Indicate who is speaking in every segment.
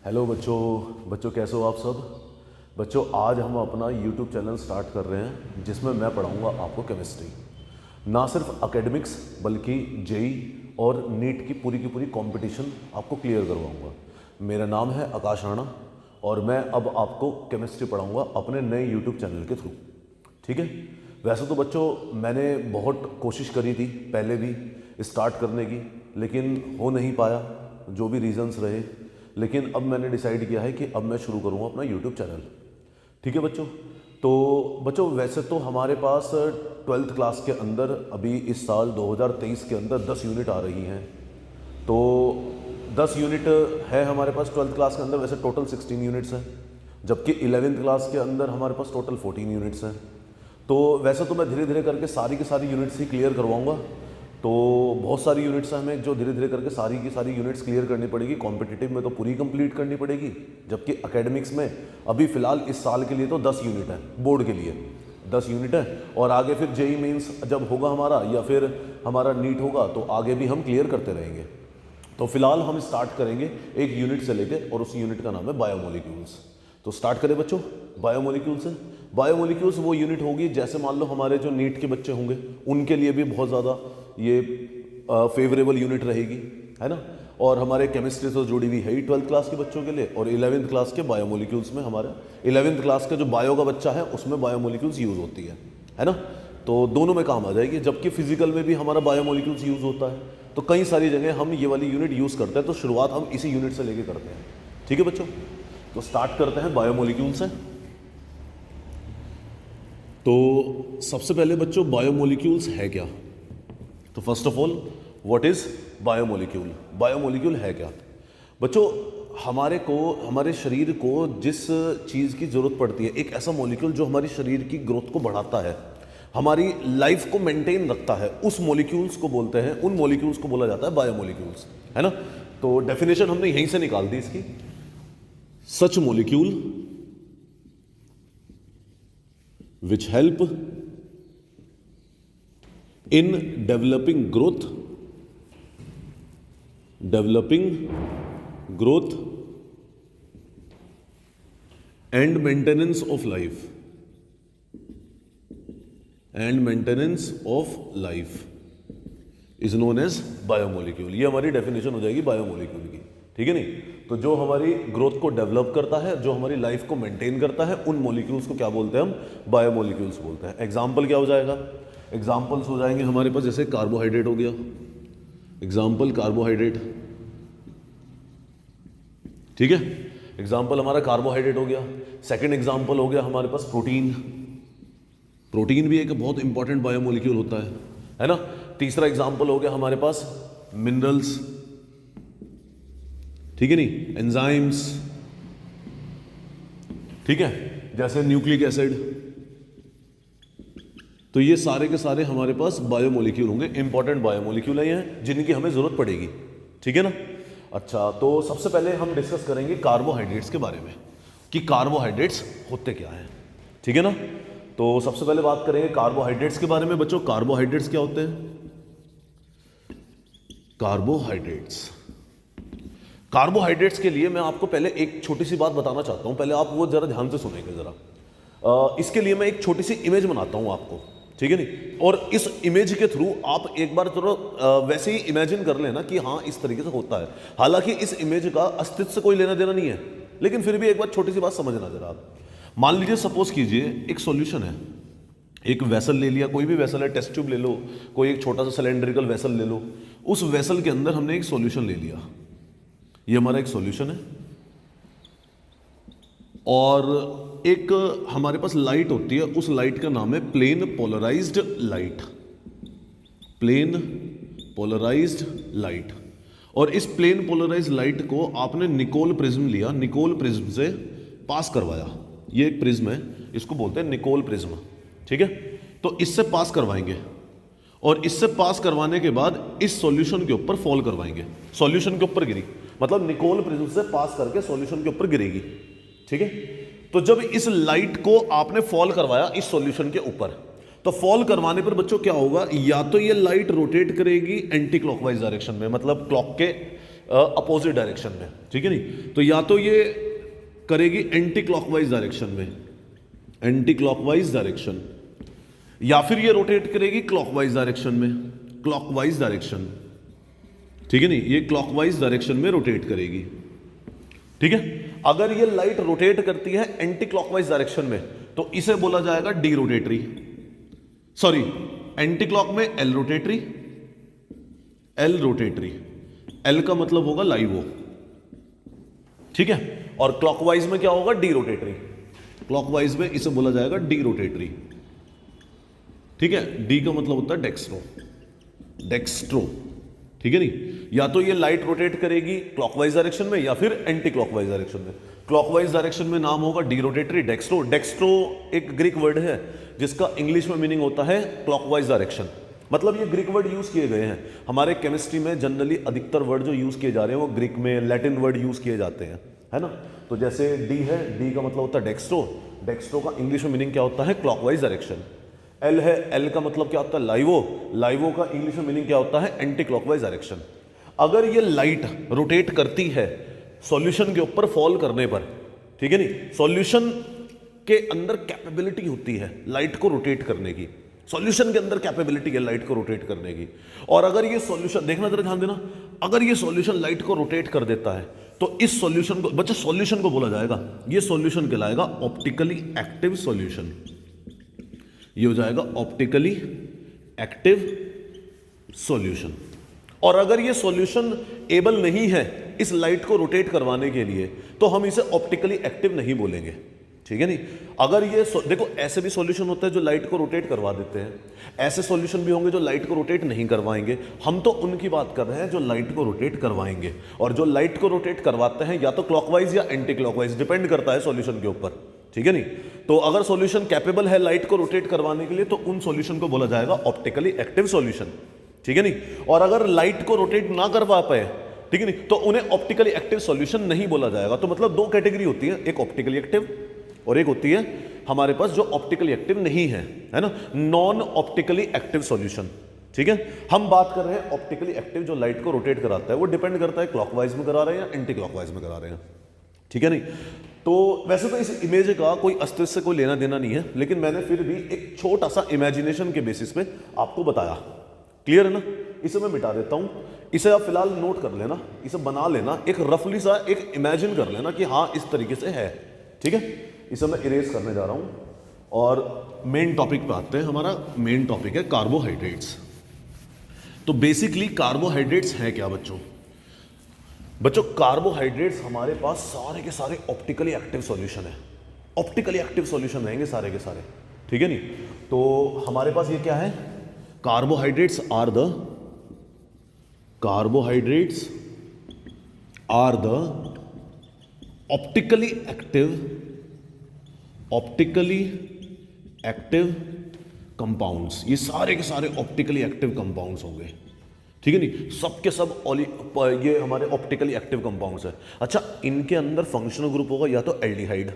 Speaker 1: Hello बच्चों कैसे हो आप सब। बच्चों आज हम अपना यूट्यूब चैनल स्टार्ट कर रहे हैं जिसमें मैं पढ़ाऊंगा आपको केमिस्ट्री, ना सिर्फ एकेडमिक्स बल्कि जेई और नीट की पूरी कंपटीशन आपको क्लियर करवाऊंगा। मेरा नाम है आकाश राणा और मैं अब आपको केमिस्ट्री पढ़ाऊंगा अपने नए यूट्यूब चैनल के थ्रू। ठीक है। वैसे तो बच्चों मैंने बहुत कोशिश करी थी पहले भी स्टार्ट करने की, लेकिन हो नहीं पाया, जो भी रीजंस रहे। लेकिन अब मैंने डिसाइड किया है कि अब मैं शुरू करूँगा अपना यूट्यूब चैनल। ठीक है बच्चों। तो बच्चों वैसे तो हमारे पास 12th क्लास के अंदर अभी इस साल 2023 के अंदर 10 यूनिट आ रही हैं। तो 10 यूनिट है हमारे पास 12th क्लास के अंदर। वैसे टोटल 16 यूनिट्स हैं, जबकि 11th क्लास के अंदर हमारे पास टोटल 14 यूनिट्स हैं। तो वैसे तो मैं धीरे धीरे करके सारी की सारी यूनिट्स ही क्लियर करवाऊंगा। तो बहुत सारी यूनिट्स हैं हमें जो धीरे धीरे करके सारी की सारी यूनिट्स क्लियर करनी पड़ेगी। कॉम्पिटिटिव में तो पूरी कंप्लीट करनी पड़ेगी, जबकि एकेडमिक्स में अभी फ़िलहाल इस साल के लिए तो 10 यूनिट है, बोर्ड के लिए 10 यूनिट है। और आगे फिर जेई मेंस जब होगा हमारा या फिर हमारा नीट होगा तो आगे भी हम क्लियर करते रहेंगे। तो फिलहाल हम स्टार्ट करेंगे एक यूनिट से लेके, और उस यूनिट का नाम है बायोमोलिक्यूल्स। तो स्टार्ट करें बच्चों बायोमोलिक्यूल्स से। बायोमोलिक्यूल्स वो यूनिट होगी जैसे मान लो हमारे जो नीट के बच्चे होंगे उनके लिए भी बहुत ज़्यादा ये फेवरेबल यूनिट रहेगी, है ना। और हमारे केमिस्ट्री से जुड़ी हुई है ही 12th क्लास के बच्चों के लिए, और 11th क्लास के बायोमोलिक्यूल्स में हमारा 11th क्लास का जो बायो का बच्चा है उसमें बायोमोलिक्यूल्स यूज़ होती है ना। तो दोनों में काम आ जाएगी, जबकि फिजिकल में भी हमारा बायोमोलिक्यूल्स यूज़ होता है। तो कई सारी जगह हम ये वाली यूनिट यूज़ करते हैं। तो शुरुआत हम इसी यूनिट से लेके करते हैं। ठीक है बच्चों। तो स्टार्ट करते हैं बायोमोलिक्यूल से। तो सबसे पहले बच्चों बायोमोलिक्यूल्स है क्या। तो first of all what is biomolecule. Biomolecule है क्या बच्चों। हमारे शरीर को जिस चीज़ की ज़रूरत पड़ती है, एक ऐसा मॉलिक्यूल जो हमारी शरीर की ग्रोथ को बढ़ाता है, हमारी लाइफ को मेंटेन रखता है, उस मॉलिक्यूल्स को बोलते हैं, उन मॉलिक्यूल्स को बोला जाता है बायोमोलिक्यूल्स, है ना। तो डेफिनेशन हमने यहीं से निकाल दी इसकी। सच molecule which help in developing growth and maintenance of life is known as biomolecule. ये हमारी डेफिनेशन हो जाएगी बायोमोलिक्यूल की। ठीक है नहीं। तो जो हमारी ग्रोथ को डेवलप करता है, जो हमारी लाइफ को मेंटेन करता है, उन मॉलिक्यूल्स को क्या बोलते हैं हम, बायोमोलिक्यूल्स बोलते हैं। एग्जाम्पल क्या हो जाएगा, एग्जाम्पल्स हो जाएंगे हमारे पास जैसे कार्बोहाइड्रेट हो गया, एग्जाम्पल कार्बोहाइड्रेट। ठीक है, एग्जाम्पल हमारा कार्बोहाइड्रेट हो गया। सेकंड एग्जाम्पल हो गया हमारे पास प्रोटीन। प्रोटीन भी एक बहुत इंपॉर्टेंट बायोमोलिक्यूल होता है ना। तीसरा एग्जाम्पल हो गया हमारे पास मिनरल्स। ठीक है नहीं, एंजाइम्स। ठीक है, जैसे न्यूक्लिक एसिड। तो ये सारे के सारे हमारे पास बायोमोलिक्यूल होंगे, इंपॉर्टेंट बायोमोलिक्यूल है ये, जिनकी हमें जरूरत पड़ेगी। ठीक है ना। अच्छा, तो सबसे पहले हम डिस्कस करेंगे कार्बोहाइड्रेट्स के बारे में कि कार्बोहाइड्रेट्स होते क्या हैं। ठीक है ना। तो सबसे पहले बात करेंगे कार्बोहाइड्रेट्स के बारे में। बच्चों कार्बोहाइड्रेट्स क्या होते हैं। कार्बोहाइड्रेट्स के लिए मैं आपको पहले एक छोटी सी बात बताना चाहता हूं, पहले आप वो जरा ध्यान से सुनेंगे जरा। इसके लिए मैं एक छोटी सी इमेज बनाता हूं आपको, ठीक है नहीं। और इस इमेज के थ्रू आप एक बार थोड़ा वैसे ही इमेजिन कर लेना कि हाँ इस तरीके से होता है। हालांकि इस इमेज का अस्तित्व से कोई लेना देना नहीं है, लेकिन फिर भी एक बार छोटी सी बात समझना जरा आप। मान लीजिए सपोज कीजिए एक सॉल्यूशन है, एक वेसल ले लिया, कोई भी वेसल है, टेस्ट ट्यूब ले लो, कोई एक छोटा सा सिलेंड्रिकल वेसल ले लो। उस वेसल के अंदर हमने एक सॉल्यूशन ले लिया, ये हमारा एक सॉल्यूशन है। और एक हमारे पास लाइट होती है, उस लाइट का नाम है plane polarised light. Plane polarised light. और इस प्लेन पोलराइज्ड लाइट को आपने निकोल प्रिज्म लिया, निकोल प्रिज्म से पास करवाया। ये एक प्रिज्म है, इसको बोलते हैं निकोल प्रिज्म। ठीक है, तो इससे पास करवाएंगे और इससे पास करवाने के बाद इस सॉल्यूशन के ऊपर फॉल करवाएंगे। सॉल्यूशन के ऊपर गिरी, मतलब निकोल प्रिज्म से पास करके सॉल्यूशन के ऊपर गिरेगी। ठीक है, तो जब इस लाइट को आपने फॉल करवाया इस सॉल्यूशन के ऊपर, तो फॉल करवाने पर बच्चों क्या होगा, या तो ये लाइट रोटेट करेगी एंटी क्लॉकवाइज डायरेक्शन में, मतलब क्लॉक के अपोजिट डायरेक्शन में, ठीक है नहीं। तो या तो ये करेगी एंटी क्लॉकवाइज डायरेक्शन में, एंटी क्लॉकवाइज डायरेक्शन, या फिर ये रोटेट करेगी क्लॉकवाइज डायरेक्शन में, क्लॉकवाइज डायरेक्शन, ठीक है नहीं, ये क्लॉकवाइज डायरेक्शन में रोटेट करेगी, ठीक है। अगर ये लाइट रोटेट करती है एंटी क्लॉकवाइज डायरेक्शन में तो इसे बोला जाएगा D rotatory, sorry anti clock में L rotatory, L rotatory, L का मतलब होगा लाइवो, ठीक है, और क्लॉकवाइज में क्या होगा, डी रोटेटरी, क्लॉकवाइज में इसे बोला जाएगा डी रोटेटरी, ठीक है। डी का मतलब होता है डेक्स्ट्रो, डेक्स्ट्रो, ठीक है नहीं। या तो ये लाइट रोटेट करेगी क्लॉकवाइज डायरेक्शन में या फिर एंटी क्लॉकवाइज डायरेक्शन में। क्लॉकवाइज डायरेक्शन में नाम होगा डी रोटेटरी, डेक्स्ट्रो। डेक्स्ट्रो एक ग्रीक वर्ड है जिसका इंग्लिश में मीनिंग होता है क्लॉकवाइज डायरेक्शन, मतलब ये ग्रीक वर्ड यूज किए गए हैं। हमारे केमिस्ट्री में जनरली अधिकतर वर्ड जो यूज किए जा रहे हैं वो ग्रीक में, लैटिन वर्ड यूज किए जाते हैं, है ना। तो जैसे डी है, डी का मतलब होता है डेक्स्ट्रो, डेक्स्ट्रो का इंग्लिश में मीनिंग क्या होता है, क्लॉकवाइज डायरेक्शन। एल है, एल का मतलब क्या होता है, लाइवो, लाइवो का इंग्लिश में मीनिंग क्या होता है, एंटी क्लॉकवाइज डायरेक्शन। अगर ये लाइट रोटेट करती है सॉल्यूशन के ऊपर फॉल करने पर, ठीक है नहीं, सॉल्यूशन के अंदर कैपेबिलिटी होती है लाइट को रोटेट करने की, सॉल्यूशन के अंदर कैपेबिलिटी है लाइट को रोटेट करने की। और अगर ये सॉल्यूशन, देखना जरा ध्यान देना, अगर ये सॉल्यूशन लाइट को रोटेट कर देता है तो इस सॉल्यूशन को, बच्चा सॉल्यूशन को बोला जाएगा, ये सॉल्यूशन कहलाएगा ऑप्टिकली एक्टिव सॉल्यूशन, ये हो जाएगा ऑप्टिकली एक्टिव सॉल्यूशन। और अगर ये सॉल्यूशन एबल नहीं है इस लाइट को रोटेट करवाने के लिए तो हम इसे ऑप्टिकली एक्टिव नहीं बोलेंगे, ठीक है नहीं। अगर ये देखो, ऐसे भी सॉल्यूशन होता है जो लाइट को रोटेट करवा देते हैं, ऐसे सॉल्यूशन भी होंगे जो लाइट को रोटेट नहीं करवाएंगे। हम तो उनकी बात कर रहे हैं जो लाइट को रोटेट करवाएंगे, और जो लाइट को रोटेट करवाते हैं या तो क्लॉकवाइज या एंटी क्लॉकवाइज, डिपेंड करता है सॉल्यूशन के ऊपर, ठीक है नहीं। तो अगर सॉल्यूशन कैपेबल है लाइट को रोटेट करवाने के लिए तो उन सॉल्यूशन को बोला जाएगा ऑप्टिकली एक्टिव सॉल्यूशन, ठीक है नहीं। और अगर लाइट को रोटेट ना करवा पाए, ठीक है नहीं, तो उन्हें ऑप्टिकली एक्टिव सॉल्यूशन नहीं बोला जाएगा। तो मतलब दो कैटेगरी होती है, एक ऑप्टिकली एक्टिव और एक होती है हमारे पास जो ऑप्टिकली एक्टिव नहीं है ना, नॉन ऑप्टिकली एक्टिव सॉल्यूशन, ठीक है। हम बात कर रहे हैं ऑप्टिकली एक्टिव जो लाइट को रोटेट कराता है, वो डिपेंड करता है क्लॉकवाइज में करा रहे हैं या एंटी क्लॉकवाइज में करा रहे हैं, ठीक है नहीं। तो वैसे तो इस इमेज का कोई अस्तित्व से कोई लेना देना नहीं है, लेकिन मैंने फिर भी एक छोटा सा इमेजिनेशन के बेसिस पे आपको बताया, क्लियर है ना। इसे मैं मिटा देता हूं, इसे आप फिलहाल नोट कर लेना, इसे बना लेना, एक रफली सा एक इमेजिन कर लेना कि हाँ इस तरीके से है, ठीक है। इसे मैं इरेज करने जा रहा हूं और मेन टॉपिक पे आते हैं। हमारा मेन टॉपिक है कार्बोहाइड्रेट्स। तो बेसिकली कार्बोहाइड्रेट्स हैं क्या बच्चों? बच्चों कार्बोहाइड्रेट्स हमारे पास सारे के सारे ऑप्टिकली एक्टिव सॉल्यूशन है, ऑप्टिकली एक्टिव सॉल्यूशन रहेंगे सारे के सारे, ठीक है नहीं। तो हमारे पास ये क्या है, carbohydrates are the optically active compounds. ये सारे के सारे ऑप्टिकली एक्टिव कंपाउंड्स होंगे, ठीक है नहीं, सब के सब ये हमारे ऑप्टिकली एक्टिव कंपाउंड्स है। अच्छा, इनके अंदर फंक्शनल ग्रुप होगा या तो एल्डिहाइड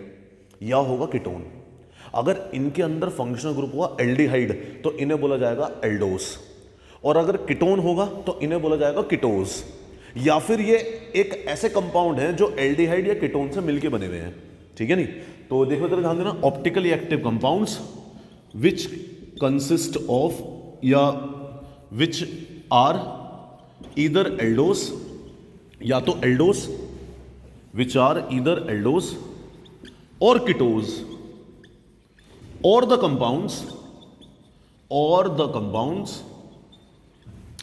Speaker 1: या होगा कीटोन। अगर इनके अंदर फंक्शनल ग्रुप होगा एल्डिहाइड तो इन्हें बोला जाएगा एल्डोस, और अगर कीटोन होगा तो इन्हें बोला जाएगा कीटोज, या फिर ये एक ऐसे कंपाउंड है जो एल्डिहाइड या कीटोन से मिलके बने हुए हैं, ठीक है नहीं। तो देखो जरा ध्यान देना, optically active compounds which consist of या विच आर ईदर एल्डोस, या तो aldose, which are either aldose और कीटोज, और the compounds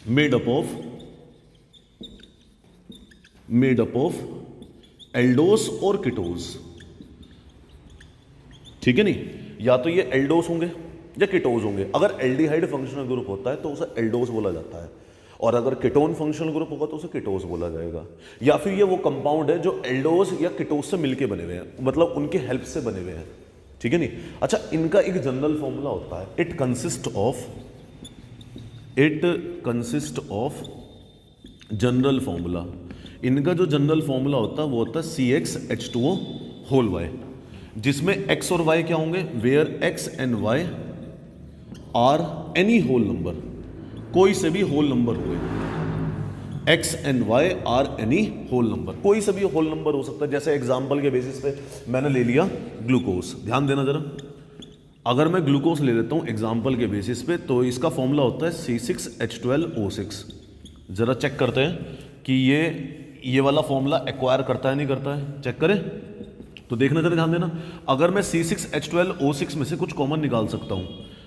Speaker 1: made up of aldose और कीटोज, ठीक है नहीं। या तो ये एल्डोस होंगे या कीटोज होंगे। अगर एल्डिहाइड फंक्शनल ग्रुप होता है तो उसे एल्डोस बोला जाता है, और अगर कीटोन फंक्शनल ग्रुप होगा तो उसे कीटोज बोला जाएगा। या फिर ये वो कंपाउंड है जो एल्डोस या कीटोज से मिलके बने हुए हैं, मतलब उनके हेल्प से बने हुए हैं, ठीक है नहीं। अच्छा, इनका एक जनरल फॉर्मूला होता है, it consist of general formula. इनका जो जनरल फॉर्मूला होता है वो होता है CxH2O होल y, जिसमें x और y क्या होंगे, where x and y are any whole number, कोई से भी होल नंबर हुए, X and Y are any whole number, कोई सा भी होल नंबर हो सकता है। जैसे एग्जाम्पल के बेसिस पे मैंने ले लिया ग्लूकोज, ध्यान देना जरा, अगर मैं ग्लूकोज ले लेता हूं एग्जाम्पल के बेसिस पे तो इसका फॉर्मूला होता है C6H12O6। जरा चेक करते हैं कि ये वाला फॉर्मूला एक्वायर करता है नहीं करता है, चेक करें तो देखना जरा, ध्यान देना। अगर मैं C6H12O6 में से कुछ कॉमन निकाल सकता हूं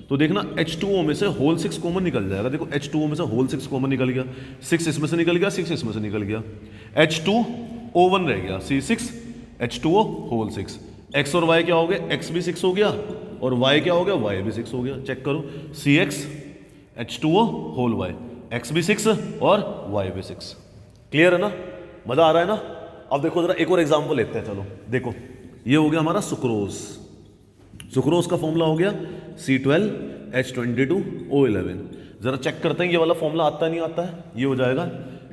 Speaker 1: तो देखना H2O में से होल 6 कॉमन निकल जाएगा। देखो H2O में से होल 6 कॉमन निकल गया, 6 इसमें से निकल गया, 6 इसमें से निकल गया, H2O1 रह गया, C6H2O होल 6। x और y क्या हो गया, x भी 6 हो गया और y क्या हो गया, y भी 6 हो गया। चेक करो CXH2O होल y, x भी 6 और y भी 6। क्लियर है ना, मजा आ रहा है ना। अब देखो जरा एक और एग्जांपल लेते हैं, चलो देखो ये हो गया हमारा सुक्रोज। सुक्रोज का फॉर्मूला हो गया C12H22O11। जरा चेक करते हैं ये वाला फॉर्मूला आता नहीं आता है। ये हो जाएगा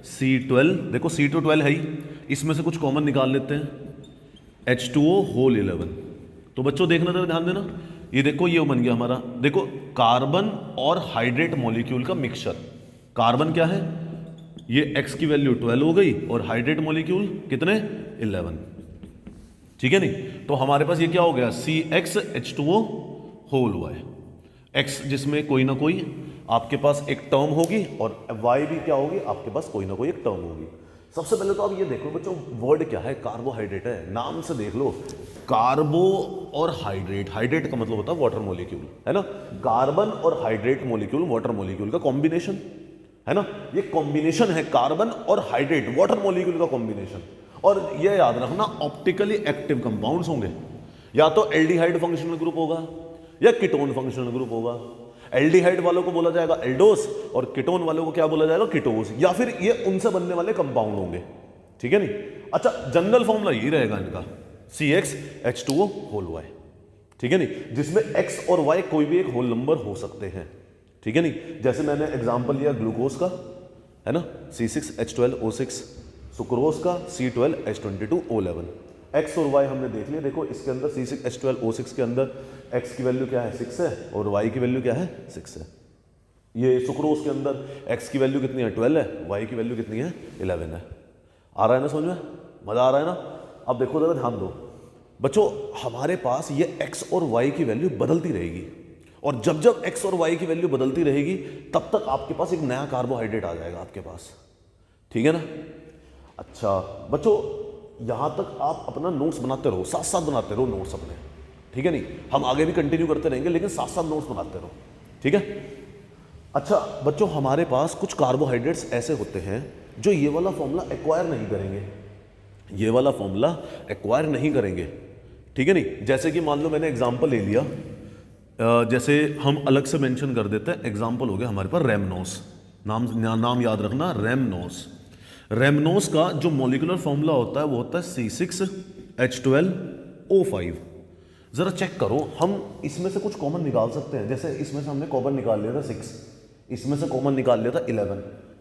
Speaker 1: C12, देखो C212 है ही, इसमें से कुछ कॉमन निकाल लेते हैं, H2O होल 11। तो बच्चों देखना जरा, ध्यान देना, ये देखो ये बन गया हमारा, देखो कार्बन और हाइड्रेट मॉलिक्यूल का मिक्सचर। कार्बन क्या है, ये X की वैल्यू 12 हो गई और हाइड्रेट मॉलिक्यूल कितने, 11, ठीक है नहीं। तो हमारे पास ये क्या हो गया, CXH2O होल y, X जिसमें कोई ना कोई आपके पास एक टर्म होगी और Y भी क्या होगी, आपके पास कोई ना कोई एक टर्म होगी। सबसे पहले तो आप ये देखो बच्चों, वर्ड क्या है, कार्बोहाइड्रेट है, नाम से देख लो, कार्बो और हाइड्रेट, हाइड्रेट का मतलब होता है वाटर मॉलिक्यूल, है ना। कार्बन और हाइड्रेट मॉलिक्यूल वाटर मॉलिक्यूल का कॉम्बिनेशन है ना, ये कॉम्बिनेशन है कार्बन और हाइड्रेट वाटर मॉलिक्यूल का कॉम्बिनेशन। और ये याद रखना, ऑप्टिकली एक्टिव कंपाउंड्स होंगे, या तो एल्डिहाइड फंक्शनल ग्रुप होगा या कीटोन फंक्शनल ग्रुप होगा। एल्डिहाइड वालों को बोला जाएगा एल्डोस और कीटोन वालों को क्या बोला जाएगा, कीटोस, या फिर ये उनसे बनने वाले कंपाउंड होंगे, ठीक है नहीं। अच्छा, जनरल फॉर्मूला यही रहेगा इनका, CXH2O होल y, ठीक है नहीं, जिसमें x और y कोई भी एक होल नंबर हो सकते हैं, ठीक है नहीं। जैसे मैंने एग्जांपल लिया ग्लूकोज का, है ना, C6H12O6, सुक्रोज का C12H22O11। x और y हमने देख लिया, देखो इसके अंदर C6H12O6 के अंदर x की वैल्यू क्या है, 6 है और y की वैल्यू क्या है, 6 है। ये सुक्रोज के अंदर x की वैल्यू कितनी है, 12 है, y की वैल्यू कितनी है, 11 है। आ रहा है ना समझ में, मजा आ रहा है ना। अब देखो जरा ध्यान दो बच्चों, हमारे पास ये x और y की वैल्यू बदलती रहेगी, और जब जब x और y की वैल्यू बदलती रहेगी तब तक आपके पास एक नया कार्बोहाइड्रेट आ जाएगा आपके पास, ठीक है ना। अच्छा बच्चों, यहां तक आप अपना नोट्स बनाते रहो, साथ साथ बनाते रहो नोट्स अपने, ठीक है नहीं। हम आगे भी कंटिन्यू करते रहेंगे लेकिन साथ साथ नोट्स बनाते रहो, ठीक है। अच्छा बच्चों, हमारे पास कुछ कार्बोहाइड्रेट्स ऐसे होते हैं जो ये वाला फॉर्मूला एक्वायर नहीं करेंगे, ये वाला फॉर्मूला एक्वायर नहीं करेंगे, ठीक है नहीं। जैसे कि मान लो मैंने एग्जांपल ले लिया, जैसे हम अलग से मेंशन कर देते हैं, एग्जांपल हो गया हमारे पास रेमनोस, नाम याद रखना, रेमनोस। रेमनोस का जो मॉलिक्यूलर फॉर्मूला होता है वो होता है C6H12O5। जरा चेक करो, हम इसमें से कुछ कॉमन निकाल सकते हैं, जैसे इसमें से हमने कॉमन निकाल लिया था 6, इसमें से कॉमन निकाल लिया था 11,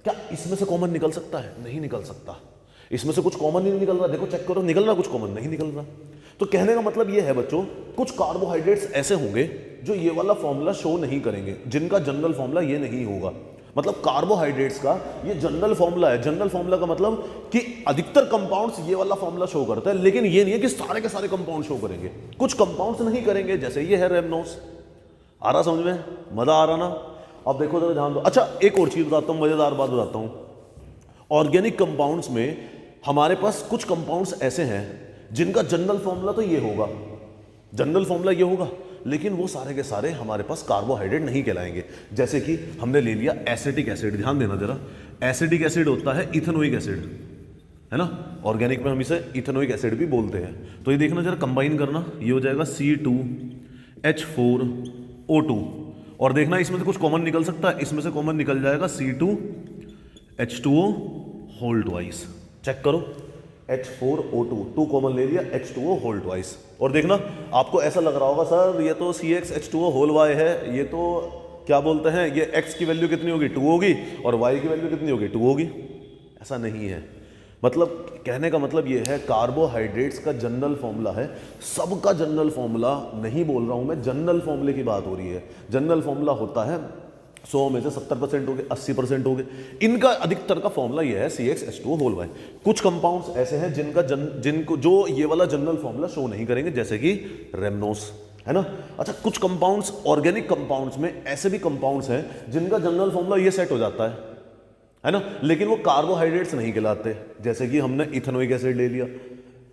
Speaker 1: क्या इसमें से कॉमन निकल सकता है, नहीं निकल सकता। इसमें से कुछ कॉमन नहीं निकल रहा, देखो चेक करो, निकल रहा कुछ कॉमन, नहीं निकल रहा। तो कहने का मतलब ये है बच्चों, कुछ कार्बोहाइड्रेट्स ऐसे होंगे जो ये वाला फॉर्मूला शो नहीं करेंगे, जिनका जनरल फॉर्मूला ये नहीं होगा। मतलब कार्बोहाइड्रेट्स का ये जनरल फॉर्मूला है। जनरल फॉर्मूला का मतलब कि अधिकतर कंपाउंड्स ये वाला फॉर्मूला शो करता है, लेकिन ये नहीं है कि सारे के सारे कंपाउंड शो करेंगे, कुछ कंपाउंड्स नहीं करेंगे, जैसे ये है रेमनोस। आ रहा समझ में, मजा आ रहा ना। अब देखो जरा ध्यान दो। अच्छा एक और चीज बताता हूं, मजेदार बात बताता हूं। ऑर्गेनिक कंपाउंड्स में हमारे पास कुछ कंपाउंड्स ऐसे हैं जिनका जनरल फॉर्मूला तो ये होगा, जनरल फॉर्मूला ये होगा, लेकिन वो सारे के सारे हमारे पास कार्बोहाइड्रेट नहीं कहलाएंगे। जैसे कि हमने ले लिया एसिटिक एसिड, ध्यान देना जरा, एसिटिक एसिड होता है इथेनोइक एसिड, है ना, ऑर्गेनिक में हम इसे इथेनोइक एसिड भी बोलते हैं। तो ये देखना जरा, कंबाइन करना, ये हो जाएगा C2H4O2, और देखना इसमें से कुछ कॉमन निकल सकता है, इसमें से कॉमन निकल जाएगा C2H2O होल ट्वाइस। चेक करो, H4O2, 2 कॉमन ले लिया, H2O होल ट्वाइस। और देखना आपको ऐसा लग रहा होगा सर ये तो CXH2O होल y है, ये तो क्या बोलते हैं, ये x की वैल्यू कितनी होगी, 2 होगी, और y की वैल्यू कितनी होगी, 2 होगी। ऐसा नहीं है, मतलब कहने का मतलब ये है, कार्बोहाइड्रेट्स का जनरल फॉर्मूला है, सबका जनरल फॉर्मूला नहीं बोल रहा हूं मैं, जनरल फॉर्मूले की बात हो रही है। जनरल फॉर्मूला होता है 100 में से 70% हो गए, 80% हो गए। इनका अधिकतर का फॉर्मूला ये है CxH2O। कुछ कंपाउंड्स ऐसे हैं जिनको जो ये वाला जनरल फॉर्मूला शो नहीं करेंगे, जैसे कि रेमनोस, है ना। अच्छा, कुछ कंपाउंड्स, ऑर्गेनिक कंपाउंड्स में ऐसे भी कंपाउंड्स हैं जिनका जनरल फॉर्मूला ये सेट हो जाता है ना, लेकिन वो कार्बोहाइड्रेट्स नहीं कहलाते। जैसे कि हमने इथेनोइक एसिड ले लिया,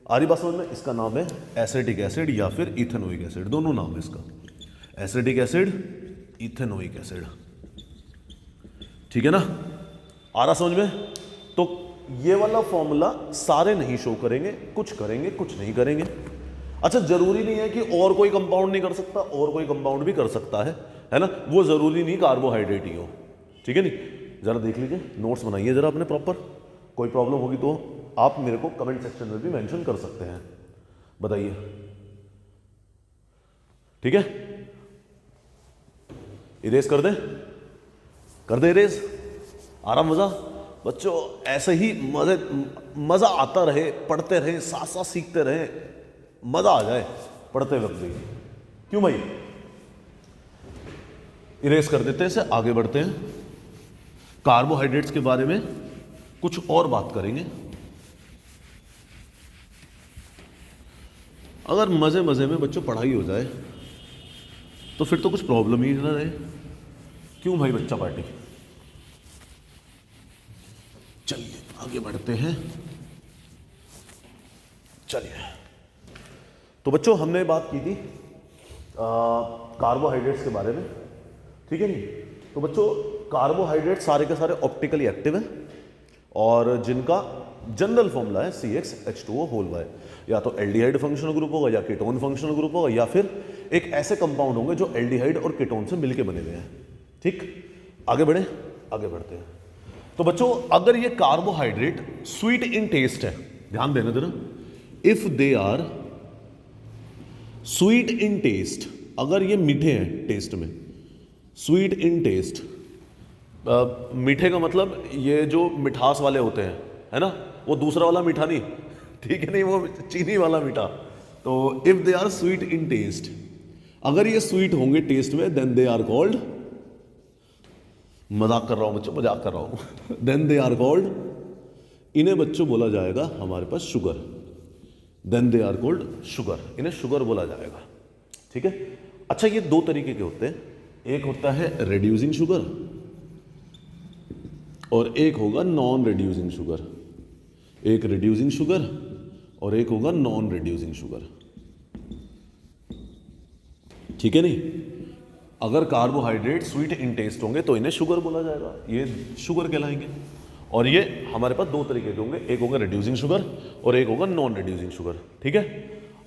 Speaker 1: आ रही बात समझ में, इसका नाम है एसिटिक एसिड या फिर इथेनोइक एसिड, दोनों नाम है इसका, एसिटिक एसिड, इथेनोइक एसिड, ठीक है ना, आ रहा समझ में। तो ये वाला फॉर्मूला सारे नहीं शो करेंगे, कुछ करेंगे, कुछ नहीं करेंगे। अच्छा, जरूरी नहीं है कि और कोई कंपाउंड नहीं कर सकता, और कोई कंपाउंड भी कर सकता है ना, वो जरूरी नहीं कार्बोहाइड्रेट ही हो, ठीक है नहीं। जरा देख लीजिए, नोट्स बनाइए जरा अपने प्रॉपर, कोई प्रॉब्लम होगी तो आप मेरे को कमेंट सेक्शन में भी मेंशन कर सकते हैं, बताइए, ठीक है। इरेज कर दे इरेज, आराम, मजा बच्चों, ऐसे ही मजा आता रहे, पढ़ते रहे, साथ साथ सीखते रहे, मजा आ जाए पढ़ते वक्त भी, क्यों भाई। इरेज कर देते हैं, इसे आगे बढ़ते हैं। कार्बोहाइड्रेट्स के बारे में कुछ और बात करेंगे। अगर मजे मजे में बच्चों पढ़ाई हो जाए तो फिर तो कुछ प्रॉब्लम ही ना रहे, क्यों भाई बच्चा पार्टी। चलिए आगे बढ़ते हैं, चलिए। तो बच्चों हमने बात की थी कार्बोहाइड्रेट्स के बारे में, ठीक है नहीं। तो बच्चों कार्बोहाइड्रेट सारे के सारे ऑप्टिकली एक्टिव हैं और जिनका जनरल फॉर्मूला है CxH2O। या तो एल्डिहाइड फंक्शनल ग्रुप होगा, या कीटोन फंक्शनल ग्रुप होगा, या फिर एक ऐसे कंपाउंड होंगे जो एल्डिहाइड और कीटोन से मिलके बने हुए हैं, ठीक। आगे बढ़ते हैं। तो बच्चों अगर ये कार्बोहाइड्रेट स्वीट इन टेस्ट है, ध्यान देना जरा, if they are sweet in taste, अगर ये मीठे हैं टेस्ट में, स्वीट इन टेस्ट, मीठे का मतलब ये जो मिठास वाले होते हैं, है ना, वो दूसरा वाला मीठा नहीं, ठीक है नहीं, वो चीनी वाला मीठा। तो if they are sweet in taste, अगर ये स्वीट होंगे टेस्ट में, देन दे आर कॉल्ड, मजाक कर रहा हूं बच्चों, मजाक कर रहा हूं देन दे आर कॉल्ड, इन्हें बच्चों बोला जाएगा हमारे पास sugar, then they are called sugar, इन्हें शुगर बोला जाएगा, ठीक है। अच्छा, ये दो तरीके के होते हैं, एक होता है रिड्यूसिंग शुगर और एक होगा नॉन रिड्यूसिंग शुगर, एक रिड्यूसिंग शुगर और एक होगा नॉन रिड्यूसिंग शुगर, ठीक है नहीं। अगर कार्बोहाइड्रेट स्वीट इन टेस्ट होंगे तो इन्हें शुगर बोला जाएगा, ये शुगर कहलाएंगे। और ये हमारे पास दो तरीके के होंगे, एक होगा रिड्यूसिंग शुगर और एक होगा नॉन रिड्यूसिंग शुगर, ठीक है।